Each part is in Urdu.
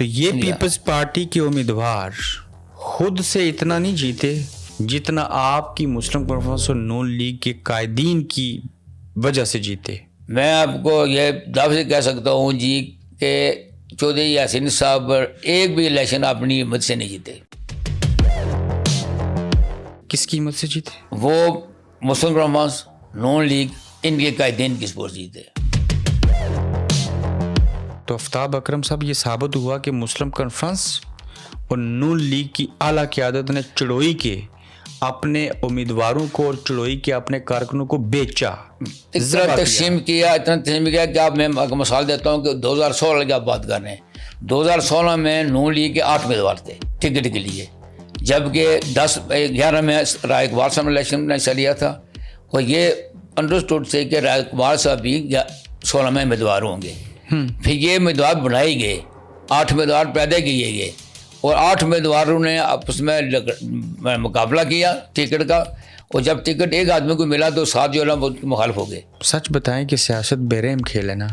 تو یہ پیپلز پارٹی کے امیدوار خود سے اتنا نہیں جیتے جتنا آپ کی مسلم کانفرنس اور نون لیگ کے قائدین کی وجہ سے جیتے. میں آپ کو یہ دعوے سے کہہ سکتا ہوں جی کہ چودھری یاسین صاحب ایک بھی الیکشن اپنی ہمت سے نہیں جیتے. کس کی ہمت سے جیتے؟ وہ مسلم کانفرنس، نون لیگ، ان کے قائدین کی سپورٹ جیتے. تو آفتاب اکرم صاحب یہ ثابت ہوا کہ مسلم کانفرنس اور نون لیگ کی اعلیٰ قیادت نے چڑوئی کے اپنے امیدواروں کو اور چڑوئی کے اپنے کارکنوں کو بیچا، اتنا تقسیم کیا کہ آپ میں مثال دیتا ہوں کہ 2016 کی آپ بات کر رہے ہیں. 2016 میں نون لیگ کے 8 امیدوار تھے ٹکٹ کے لیے، جبکہ 11 میں رائے اقبال صاحب نے الیکشن میں حصہ لیا تھا. اور یہ انڈرسٹوڈ سے کہ رائے اقبال صاحب بھی 16 میں امیدوار ہوں گے. پھر یہ امیدوار بنائے گئے، 8 امیدوار پیدا کیے گئے، اور 8 امیدواروں نے آپس میں مقابلہ کیا ٹکٹ کا، اور جب ٹکٹ ایک آدمی کو ملا تو 7 جو ہے وہ مخالف ہو گئے. سچ بتائیں کہ سیاست بے رحم کھیل ہے نا،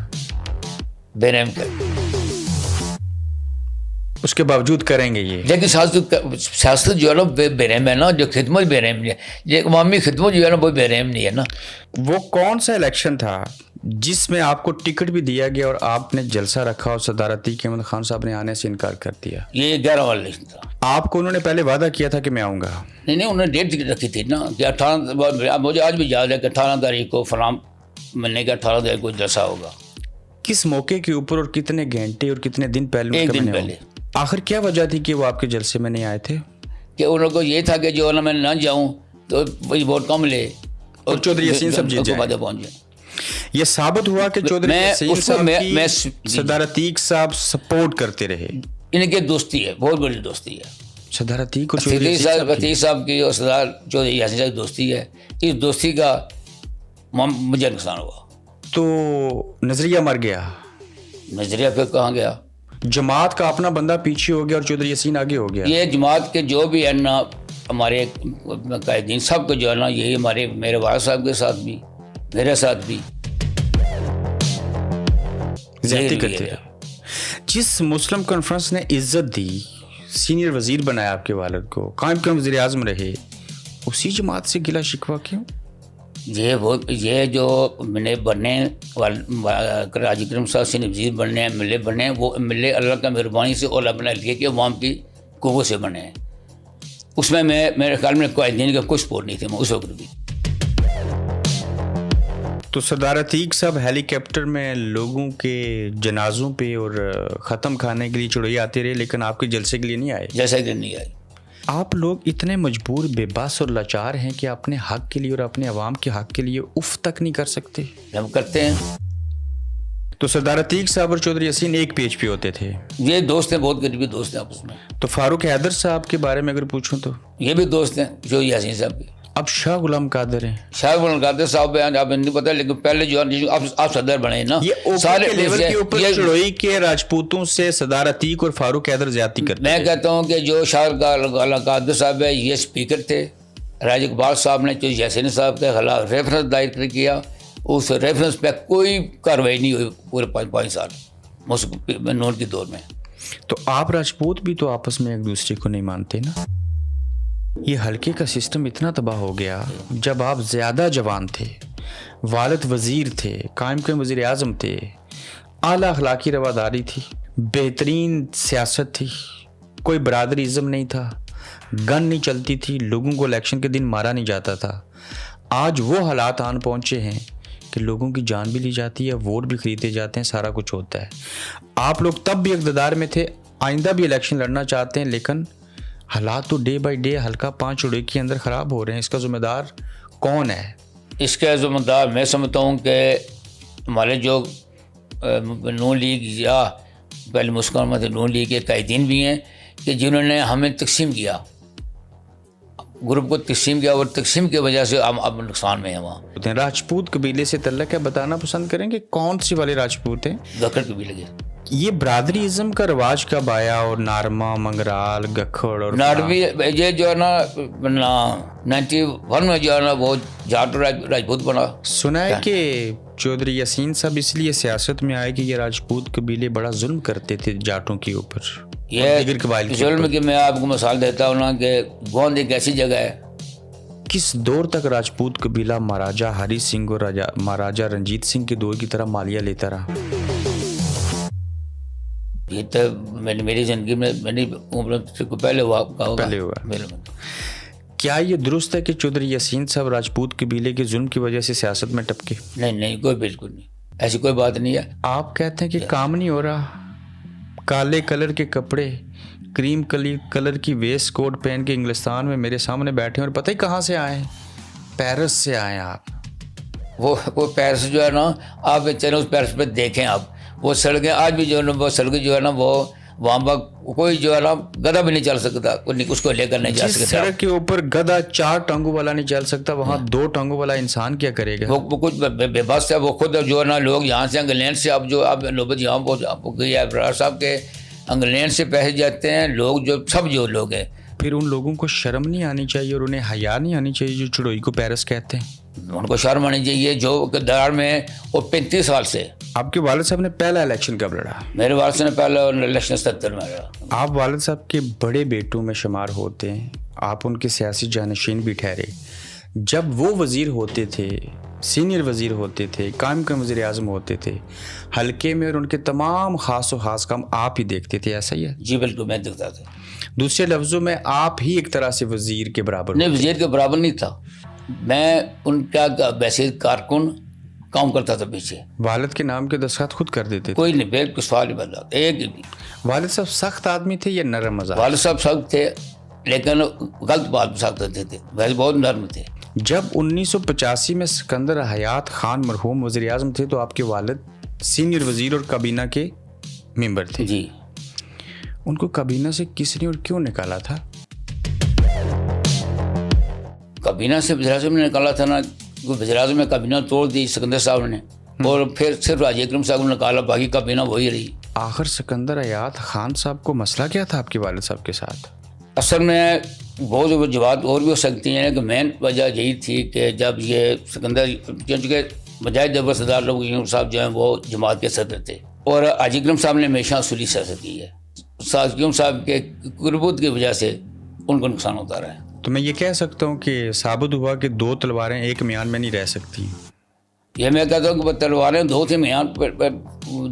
بے رحم کر. اس کے باوجود کریں گے یہ. لیکن سیاست جو ہے نا بے رحم ہے نا، جو خدمت بے رحم نہیں ہے، یہ عوامی خدمت جو ہے نا وہ بے رحم نہیں ہے نا. وہ کون سا الیکشن تھا جس میں آپ کو ٹکٹ بھی دیا گیا اور آپ نے جلسہ رکھا اور صدارتی احمد خان صاحب نے آنے سے انکار کر دیا؟ یہ 11 والا الیکشن تھا. آپ کو انہوں نے پہلے وعدہ کیا تھا کہ میں آؤں گا؟ نہیں، انہوں نے ڈیٹ رکھی تھی نا کہ 18، مجھے آج بھی یاد ہے کہ 18 تاریخ کو فلاں مہینے کا 18 تاریخ کو جلسہ ہوگا. کس موقع کے اوپر اور کتنے گھنٹے اور کتنے دن پہلے؟ 1 دن پہلے. آخر کیا وجہ تھی کہ وہ آپ کے جلسے میں نہیں آئے تھے؟ کہ ان لوگوں کو یہ تھا کہ جو میں نہ جاؤں تو وہی ووٹ کم لے اور چودھری یاسین صاحب جیت جائیں. پہنچ جائیں. یہ ثابت ہوا کہ چودھری یاسین صاحب کی سردار عتیق صاحب سپورٹ کرتے رہے. ان کی دوستی ہے، بہت بڑی دوستی ہے سردار عتیق اور چودھری عتیق صاحب کی، اور سردار چودھری یاسین صاحب کی دوستی ہے. اس دوستی کا مجھے نقصان ہوا. تو نظریہ مر گیا. نظریہ پھر کہاں گیا؟ جماعت کا اپنا بندہ پیچھے ہو گیا اور چودھری یاسین آگے ہو گیا. یہ جماعت کے جو بھی ہے نا ہمارے قائدین سب کو جو ہے نا، یہی میرے والد صاحب کے ساتھ بھی میرے ساتھ بھی زیادتی کرتے رہے. جس مسلم کانفرنس نے عزت دی، سینئر وزیر بنایا آپ کے والد کو، قائم کے وزیر اعظم رہے، اسی جماعت سے گلا شکوہ کیوں؟ یہ جو بننے راجی کرم صاحب سے وزیر بننے ایم ایل اے بنے، وہ ایم ایل اے اللہ کا مہربانی سے اور اپنا لیے کہ عوام کی قوت سے بنے ہیں. اس میں میرے خیال میں قائدین کا کوئی سپورٹ نہیں تھا اس وقت بھی. تو سردار عتیق صاحب ہیلی کاپٹر میں لوگوں کے جنازوں پہ اور ختم کھانے کے لیے چڑوئی آتے رہے، لیکن آپ کے جلسے کے لیے نہیں آئے. جیسا کہ نہیں آئے. آپ لوگ اتنے مجبور، بے بس اور لاچار ہیں کہ اپنے حق کے لیے اور اپنے عوام کے حق کے لیے اف تک نہیں کر سکتے. ہم کرتے ہیں. تو سردار عتیق صاحب اور چودھری یاسین ایک پیج پہ ہوتے تھے. یہ دوست ہیں، بہت قریبی دوست ہیں آپس میں. تو فاروق حیدر صاحب کے بارے میں اگر پوچھوں تو یہ بھی دوست ہیں جو یاسین صاحب کے. اب شاہ غلام قادر ہیں. شاہ غلام قادر صاحب آپ نہیں پتا، لیکن پہلے جو آپ صدر بنے نا، یہ سارے لیول کے اوپر چڑوئی کے راجپوتوں سے سردار عتیق اور فاروق حیدر زیادتی کرتے. میں کہتا ہوں کہ جو شاہ غلام قادر صاحب ہے یہ اسپیکر تھے. راج اقبال صاحب نے جو یاسین صاحب کے خلاف ریفرنس دائر کیا، اس ریفرنس پہ کوئی کارروائی نہیں ہوئی پورے 5 سال نون کے دور میں. تو آپ راجپوت بھی تو آپس میں ایک دوسرے کو نہیں مانتے نا. یہ حلقے کا سسٹم اتنا تباہ ہو گیا جب آپ زیادہ جوان تھے، والد وزیر تھے، قائم کے وزیر اعظم تھے، اعلیٰ اخلاقی رواداری تھی، بہترین سیاست تھی، کوئی برادری ازم نہیں تھا، گن نہیں چلتی تھی، لوگوں کو الیکشن کے دن مارا نہیں جاتا تھا. آج وہ حالات آن پہنچے ہیں کہ لوگوں کی جان بھی لی جاتی ہے، ووٹ بھی خریدے جاتے ہیں، سارا کچھ ہوتا ہے. آپ لوگ تب بھی اقتدار میں تھے، آئندہ بھی الیکشن لڑنا چاہتے ہیں، لیکن حالات تو ڈے بائی ڈے حلقہ 5 چڑوئی کے اندر خراب ہو رہے ہیں. اس کا ذمہ دار کون ہے؟ اس کا ذمہ دار میں سمجھتا ہوں کہ ہمارے جو نون لیگ یا پہلے مسلم نون لیگ کے قائدین بھی ہیں کہ جنہوں نے ہمیں تقسیم کیا، گروپ کو تقسیم کیا، اور تقسیم کی وجہ سے ہم اب نقصان میں ہیں. وہاں راجپوت قبیلے سے تعلق ہے، بتانا پسند کریں کہ کون سی والے راجپوت ہیں؟ دکھڑ قبیلے کے. یہ برادری ازم کا رواج کب آیا اور نارما منگرال گکھڑ اور ناروی یہ جو ہے نا 91 میں جو ہے نا وہ جاٹ راجپوت بنا. سنا ہے کہ چودھری یاسین صاحب اس لیے سیاست میں آئے کہ یہ راجپوت قبیلے بڑا ظلم کرتے تھے جاٹوں کے اوپر. یہ ظلم کی میں آپ کو مثال دیتا ہوں نا کہ گوند ایک ایسی جگہ ہے. کس دور تک راجپوت قبیلہ مہاراجا ہری سنگھ اور مہاراجا رنجیت سنگھ کے دور کی طرح مالیہ لیتا رہا؟ یہ تو میری زندگی میں میری عمر سے پہلے ہوا. کیا یہ درست ہے کہ چودھری یاسین صاحب راجپوت قبیلے کے ظلم کی وجہ سے سیاست میں ٹپکے؟ نہیں کوئی بالکل نہیں, ایسی کوئی بات نہیں ہے. آپ کہتے ہیں کہ کام نہیں ہو رہا, کالے کلر کے کپڑے کریم کلر کی ویسٹ کوٹ پہن کے انگلستان میں میرے سامنے بیٹھے ہیں اور پتہ ہی کہاں سے آئے ہیں, پیرس سے آئے ہیں آپ. وہ پیرس جو ہے نا آپ چلیں اس پیرس پہ دیکھیں آپ, وہ سڑکیں آج بھی جو ہے نا وہ سڑکیں جو ہے نا وہ وہاں پر کوئی جو ہے نا گدھا بھی نہیں چل سکتا, اس کو لے کر نہیں جا سکتا. سڑک کے اوپر گدھا 4 ٹانگوں والا نہیں چل سکتا, وہاں 2 ٹانگوں والا انسان کیا کرے گا؟ وہ کچھ بے بس ہے. وہ خود جو ہے نا لوگ یہاں سے انگلینڈ سے اب نوبت یہاں گئی ہے ابرار صاحب کے انگلینڈ سے پیسے جاتے ہیں لوگ, جو سب جو لوگ ہیں. پھر ان لوگوں کو شرم نہیں آنی چاہیے اور انہیں حیا نہیں آنی چاہیے جو چڑوئی کو پیرس کہتے ہیں؟ ان کو شرم آنی چاہیے جو دار میں وہ 35 سال سے. آپ کے والد صاحب نے پہلا الیکشن کب لڑا؟ میرے والد صاحب نے پہلا الیکشن 77 میں لڑا. آپ والد صاحب کے بڑے بیٹوں میں شمار ہوتے ہیں, آپ ان کے سیاسی جانشین بھی ٹھہرے. جب وہ وزیر ہوتے تھے, سینئر وزیر ہوتے تھے, قائم وزیر اعظم ہوتے تھے, حلقے میں اور ان کے تمام خاص و خاص کام آپ ہی دیکھتے تھے, ایسا ہی ہے؟ جی بالکل میں دیکھتا تھا. دوسرے لفظوں میں آپ ہی ایک طرح سے وزیر کے برابر؟ نہیں, وزیر کے برابر نہیں تھا میں, ان کا ویسے کارکن کام کرتا تھا پیچھے. والد کے نام کے دستخط خود کر دیتے تھے؟ کوئی نہیں, بالکل سوال ہی بدلا ایک بھی. والد صاحب سخت آدمی تھے یا نرم مزاج؟ والد صاحب سخت تھے لیکن غلط بات سخت تھے, ویسے بہت نرم تھے. جب 1985 میں سکندر حیات خان مرحوم وزیر اعظم تھے تو آپ کے والد سینئر وزیر اور کابینہ کے ممبر تھے. جی. ان کو کابینہ سے کس نے اور کیوں نکالا تھا؟ کابینہ سے وزیر اعظم نے نکالا تھا نا, وزیر اعظم میں کابینہ توڑ دی سکندر صاحب نے, اور پھر صرف راجی اکرم صاحب نے نکالا, باقی کابینہ وہی رہی. آخر سکندر حیات خان صاحب کو مسئلہ کیا تھا آپ کے والد صاحب کے ساتھ؟ اصل میں بہت وجوہات اور بھی ہو سکتی ہیں کہ مین وجہ یہی تھی کہ جب یہ سکندر, چونکہ بجائے جبر سردار لوگ صاحب جو ہیں وہ جماعت کے صدر تھے, اور حاجی اکرم صاحب نے ہمیشہ اصولی سیاست کی ہے. حاجی صاحب کے قربت کی وجہ سے ان کو نقصان ہوتا رہا ہے. تو میں یہ کہہ سکتا ہوں کہ ثابت ہوا کہ 2 تلواریں ایک میان میں نہیں رہ سکتی. یہ میں کہتا ہوں کہ تلواریں 2 تھیں, میان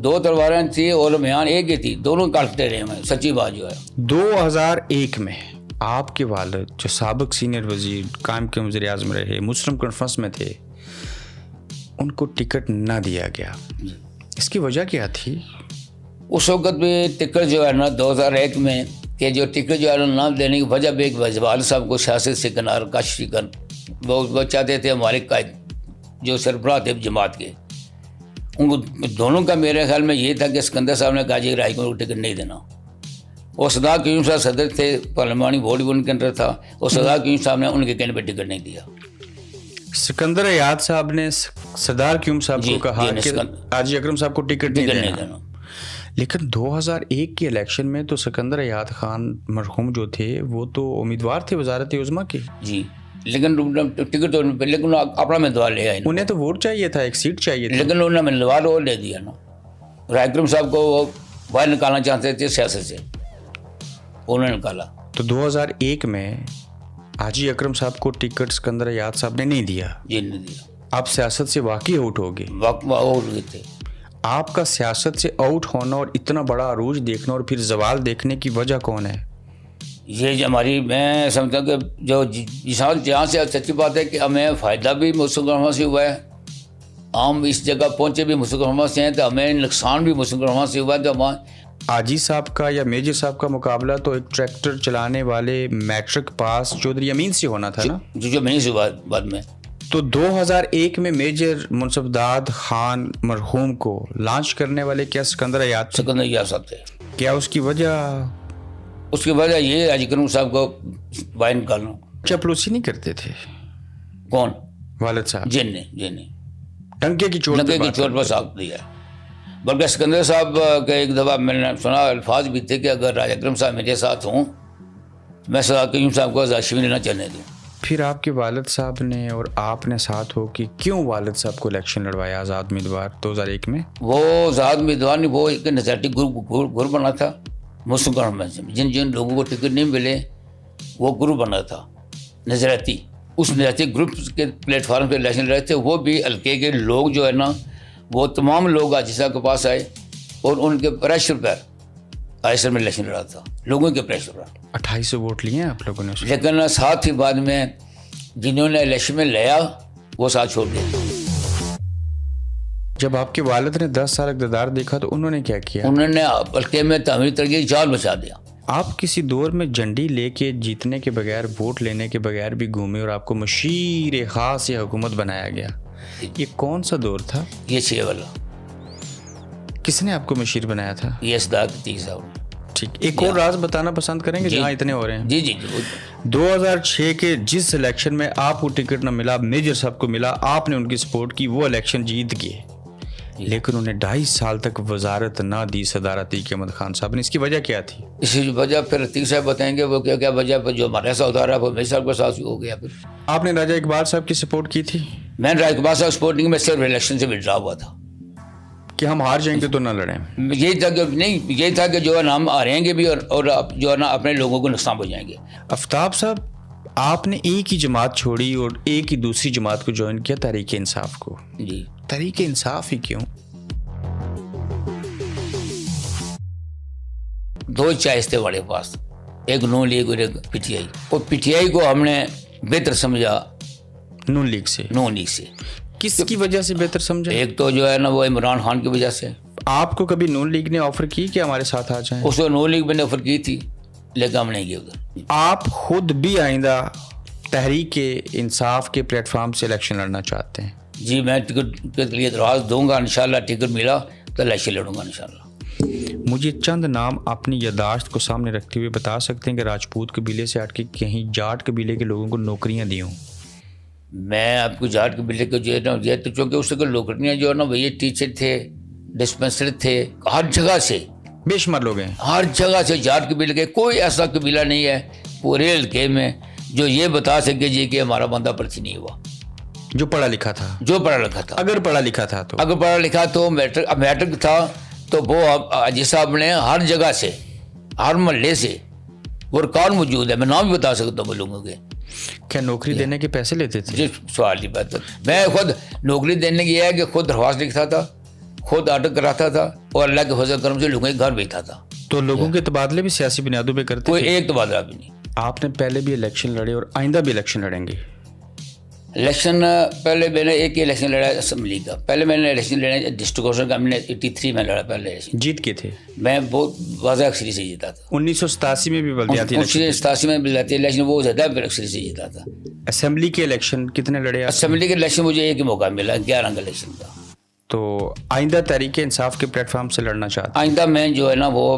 2 تلواریں تھیں اور میان ایک ہی تھی, دونوں کاٹتے رہے ہیں. سچی بات جو ہے 2001 میں آپ کے والد جو سابق سینئر وزیر قائم کے وزیر اعظم رہے, مسلم کانفرنس میں تھے, ان کو ٹکٹ نہ دیا گیا. اس کی وجہ کیا تھی؟ اس وقت بھی ٹکٹ جو ہے نا 2001 میں کہ جو ٹکٹ جو ہے نا نہ دینے کی وجہ بھی ایک والد صاحب کو سیاست سے کنار کشی کر وہ چاہتے تھے. ہمارے قائد جو سربراہ تھے جماعت کے, ان کو دونوں کا میرے خیال میں یہ تھا کہ سکندر صاحب نے کہا جی رائی کو ٹکٹ نہیں دینا, اور صدار قیوم صاحب صدر تھے, پارلیمانی بورڈ بھی ان کے اندر تھا, اور صدار قیوم صاحب نے ان کے کہنے پہ ٹکٹ نہیں دیا. سکندر حیات صاحب نے صدار قیوم صاحب کو کہا کہ حاجی اکرم صاحب کو ٹکٹ نہیں دینا, لیکن 2001 کے الیکشن میں تو سکندر حیات خان مرحوم جو تھے وہ تو امیدوار تھے وزارت عظمیٰ کے. جی, لیکن ٹکٹ تو لیکن اپنا امیدوار لے آئے. انہیں تو ووٹ چاہیے تھا, ایک سیٹ چاہیے تھی, لیکن انہوں نے امیدوار وہ لے دیا نا. رائی اکرم صاحب کو وہ باہر نکالنا چاہتے تھے سیاست سے, انہوں نے نکالا. تو 2001 میں حاجی اکرم صاحب کو ٹکٹ سکندر حیات صاحب نے نہیں دیا. جی نہیں دیا. آپ سیاست سے واقعی آؤٹ ہو گئے. آؤٹ ہوئے تھے. آپ کا سیاست سے آؤٹ ہونا اور اتنا بڑا عروج دیکھنا اور پھر زوال دیکھنے کی وجہ کون ہے؟ یہ جو ہماری, میں سمجھتا ہوں کہ جو جہاں سے سچی بات ہے کہ ہمیں فائدہ بھی مسلم رحمٰ سے ہوا ہے, ہم اس جگہ پہنچے بھی مسلم رحمٰ سے ہیں, تو ہمیں نقصان بھی مسلم رحمٰ سے ہوا ہے. تو ہمارے حاجی صاحب کا یا میجر صاحب کا مقابلہ تو ایک ٹریکٹر چلانے والے میٹرک پاس چودھری امین سے ہونا تھا نا, جو امین سے ہوا بعد میں. تو 2001 میں میجر منصف داد خان مرحوم کو لانچ کرنے والے کیا سکندر حیات صاحب تھے. کیا اس کی وجہ؟ اس کی وجہ یہ حاجی اکرم صاحب کو باہر نکالنا. چپلوسی نہیں کرتے تھے؟ کون؟ والد صاحب. جن نے ٹنکے کی چوٹ پر ساتھ دیا. بلکہ سکندر صاحب کے ایک دفعہ میں نے سنا الفاظ بھی تھے کہ اگر راجہ اکرم صاحب میرے ساتھ ہوں میں سعادت قیوم صاحب کو آزاد شمیر نہ چلنے دوں. پھر آپ کے والد صاحب نے اور آپ نے ساتھ ہو کہ کیوں والد صاحب کو الیکشن لڑوایا آزاد امیدوار 2001 میں؟ وہ آزاد امیدوار نہیں، وہ ایک نظریاتی گروپ بنا تھا مسلم کانفرنس میں. جن لوگوں کو ٹکٹ نہیں ملے وہ گروپ بنا تھا نظریاتی. اس نظریاتی گروپ کے پلیٹ فارم پہ الیکشن لڑے تھے. وہ بھی حلقے کے لوگ جو ہے نا وہ تمام لوگ آج صاحب کے پاس آئے اور ان کے پریشر پر آئیسر میں الیکشن لڑا تھا، لوگوں کے پریشر پر. 2800 ووٹ لیے ہیں آپ لوگوں نے؟ لیکن ساتھ ہی بعد میں جنہوں نے الیکشن میں لیا وہ ساتھ چھوڑ گئے. جب آپ کے والد نے 10 سال اقتدار دیکھا تو انہوں نے کیا کیا؟ انہوں نے حلقے میں تعمیری ترقی جال بچا دیا. آپ کسی دور میں جنڈی لے کے جیتنے کے بغیر، ووٹ لینے کے بغیر بھی گھومے اور آپ کو مشیر خاص یہ حکومت بنایا گیا. یہ کون سا دور تھا؟ یہ 6 والا. کس نے آپ کو مشیر بنایا تھا؟ یہ صدارت تھی صاحب. ٹھیک، ایک اور راز بتانا پسند کریں گے جہاں اتنے ہو رہے ہیں؟ جی جی 2006 کے جس الیکشن میں آپ کو ٹکٹ نہ ملا، میجر صاحب کو ملا، آپ نے ان کی سپورٹ کی، وہ الیکشن جیت گئے. لیکن انہیں 2.5 سال تک وزارت نہ دی صدارت عتیق احمد خان صاحب نے. اس کی وجہ کیا تھی؟ اسی وجہ پھر عتیق صاحب بتائیں گے وہ کیا وجہ پر جو ہمارے ساتھ ہو رہا ہے وہ میرے صاحب کے ساتھ ہو گیا. پھر آپ نے راجہ اقبال صاحب کی سپورٹ کی تھی؟ میں نے راجہ اقبال صاحب سپورٹ نہیں، میں صرف الیکشن سے وڈرا ہوا تھا کہ ہم ہار جائیں گے تو نہ لڑیں. یہی تھا کہ نہیں، یہی تھا کہ جو ہے نا ہم ہاریں گے بھی اور جو ہے نا اپنے لوگوں کو نقصان پہنچائیں گے. آفتاب صاحب، آپ نے ایک ہی جماعت چھوڑی اور ایک ہی دوسری جماعت کو جوائن کیا، تحریک انصاف کو. جی تحریک انصاف ہی کیوں؟ 2 چوائس تھے ہمارے پاس، ایک نون لیگ اور ایک پی ٹی آئی. اور پی ٹی آئی کو ہم نے بہتر سمجھا نون لیگ سے. نون لیگ سے کس کی وجہ سے بہتر سمجھا؟ ایک تو جو ہے نا وہ عمران خان کی وجہ سے. آپ کو کبھی نون لیگ نے آفر کی کہ ہمارے ساتھ آ جائیں؟ اس کو نون لیگ میں نے آفر کی تھی لیکن ہم نہیں گئے ادھر. آپ خود بھی آئندہ تحریک انصاف کے پلیٹ فارم سے الیکشن لڑنا چاہتے ہیں؟ جی میں ٹکٹ کے لیے درخواست دوں گا، انشاءاللہ ٹکٹ ملا تو الیکشن لڑوں گا انشاءاللہ. مجھے چند نام اپنی یادداشت کو سامنے رکھتے ہوئے بتا سکتے ہیں کہ راجپوت قبیلے سے ہٹ کے کہیں جاٹ قبیلے کے لوگوں کو نوکریاں دی ہوں؟ میں آپ کو جاٹ قبیلے کو جو ہے نا یہ تو چونکہ اس کے نوکریاں جو ہے نا وہ یہ ٹیچر تھے، ڈسپینسری تھے، ہر جگہ سے بے شمار لوگ ہیں. ہر جگہ سے جاٹ قبیلے کے کوئی ایسا قبیلہ نہیں ہے پورے علاقے میں جو یہ بتا سکے جی کہ ہمارا بندہ پرچی نہیں ہوا. جو پڑھا لکھا تھا؟ جو پڑھا لکھا تھا. اگر پڑھا لکھا تھا تو؟ اگر پڑھا لکھا تو میٹرک تھا تو وہ جی صاحب نے ہر جگہ سے، ہر محلے سے وہ ریکارڈ موجود ہے، میں نام بھی بتا سکتا ہوں وہ لوگوں کے. کیا نوکری دینے کے پیسے لیتے تھے؟ جی سوال کی بات ہے. میں خود نوکری دینے کی ہے کہ خود درخواست لکھتا تھا، خود آرڈر کراتا تھا اور اللہ کے فضل کرم سے لوگوں کے گھر بھیجتا تھا. تو لوگوں کے تبادلے بھی سیاسی بنیادوں پہ کرتے کوئی تھے؟ ایک تبادلہ بھی نہیں. آپ نے پہلے بھی الیکشن لڑے اور آئندہ بھی الیکشن لڑیں گے؟ الیکشن پہلے میں نے ایک ہی الیکشن لڑا اسمبلی کا. پہلے میں نے الیکشن لڑا ڈسٹرکٹ کونسل کا، میں نے 83 میں لڑا پہلے الیکشن. جیت کے تھے؟ میں بہت واضح اکثری سے جیتا تھا. 1987 میں بھی بلدیاتی 1987 میں بلدیاتی الیکشن وہ زیادہ اکثری سے جیتا تھا. اسمبلی کے الیکشن کتنے لڑے آپ؟ اسمبلی کے الیکشن مجھے ایک ہی موقع ملا 11 کا الیکشن کا. تو آئندہ تحریک انصاف کے پلیٹ فارم سے لڑنا چاہتے ہیں؟ آئندہ میں جو ہے نا وہ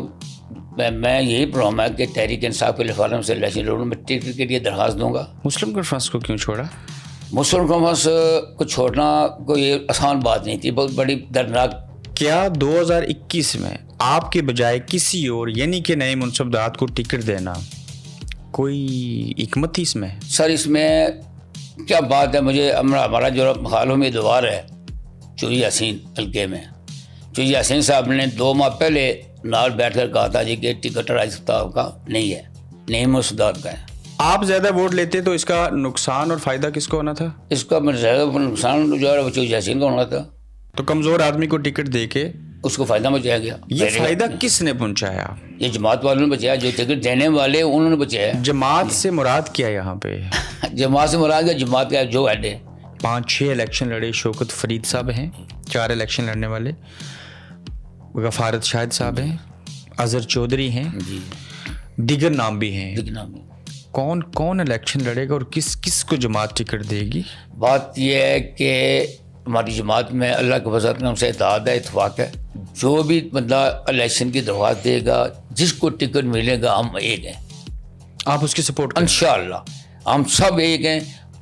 میں یہی پروگرام ہے کہ تحریک انصاف کے پلیٹ فارم سے الیکشن لڑوں. میں ٹکٹ کے لیے درخواست دوں گا. مسلم کانفرنس کو کیوں چھوڑا؟ مسلم کانفرنس کو چھوڑنا کوئی آسان بات نہیں تھی، بہت بڑی دردناک. کیا 2021 میں آپ کے بجائے کسی اور یعنی کہ نئے منصبدار کو ٹکٹ دینا کوئی حکمت تھی اس میں؟ سر اس میں کیا بات ہے، مجھے ہمارا جو مخالف امیدوار ہے چوہی حسین حلقے میں، چوہی حسین صاحب نے 2 ماہ پہلے نال بیٹھ کر کہا تھا جی کہ ٹکٹ راج صاحب کا نہیں ہے، نئے منصبدار کا ہے. آپ زیادہ ووٹ لیتے تو اس کا نقصان اور فائدہ کس کو ہونا تھا؟ اس کا زیادہ نقصان جو ہے وہ چوہی حسین کا ہونا تھا. تو کمزور آدمی کو ٹکٹ دے کے اس کو فائدہ بچایا گیا. یہ فائدہ کس نے پہنچایا؟ یہ جماعت والوں نے بچایا، جو ٹکٹ دینے والے انہوں نے بچایا. جماعت سے مراد کیا یہاں پہ؟ جماعت سے مراد ہے جماعت کا جو ہیڈ ہے. 5-6 الیکشن لڑے. شوکت فرید صاحب ہیں 4 الیکشن لڑنے والے، غفارت شاہد صاحب ہیں، اظہر چودھری ہیں، جی دیگر نام بھی ہیں. دیگر نام بھی. کون کون الیکشن لڑے گا اور کس کس کو جماعت ٹکٹ دے گی؟ بات یہ ہے کہ ہماری جماعت میں اللہ کے فضل سے ہم سے اتحاد ہے، اتفاق ہے. جو بھی بندہ الیکشن کی درخواست دے گا، جس کو ٹکٹ ملے گا، ہم ایک ہیں. آپ اس کی سپورٹ کریں؟ انشاءاللہ ہم سب ایک ہیں.